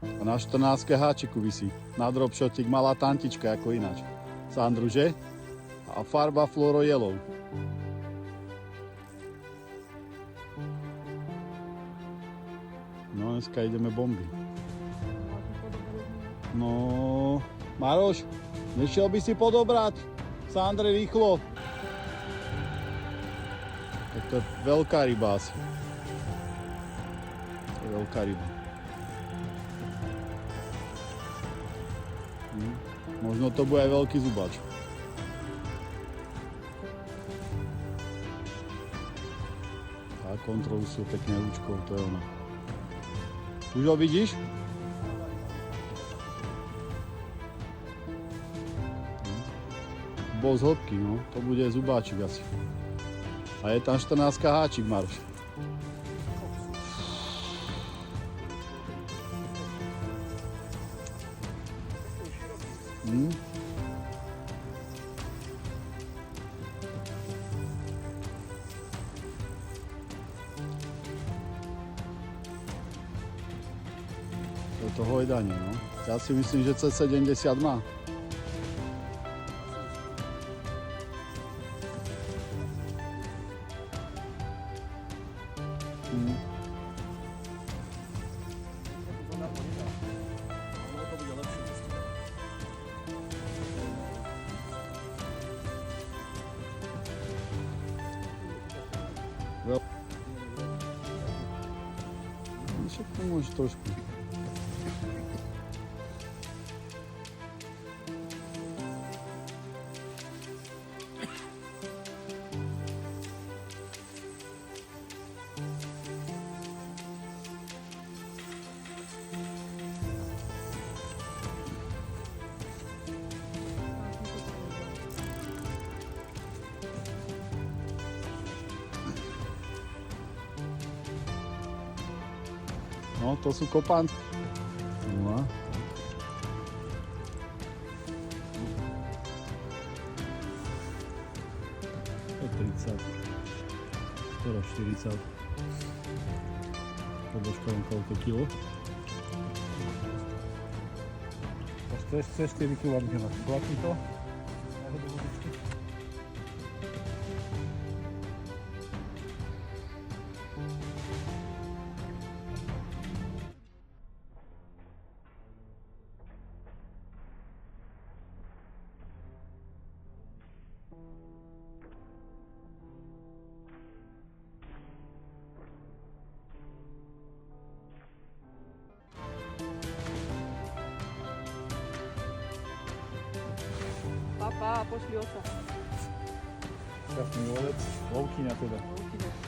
A na 14 háčiku visí. Na dropshotik malá tantička ako ináč. Sandru, že? A farba Fluoro Yellow. No dneska ideme bomby. No, Maroš, nešiel by si podobrať? Sandre, rýchlo. Tak to je veľká ryba asi. To je veľká ryba. Možno to bude aj veľký zubač. A kontrolu sú pekne ručkou, to je ono. Už ho vidíš? Bol z hĺbky, no. To bude zubáčik asi. A je tam 14 háčik, Maroš. To je to hojdanie, no. Ja si myslím, že cez 70 má. Však to môže trošku. No, to sú kopánky. No. To je 30. Skoro 40. Pobožka len koľko kilo? Cez 4 kg bude mať. Platí to? Papa, pošli oca. Šťastný volec, lovkyňa teda. Lovkyňa.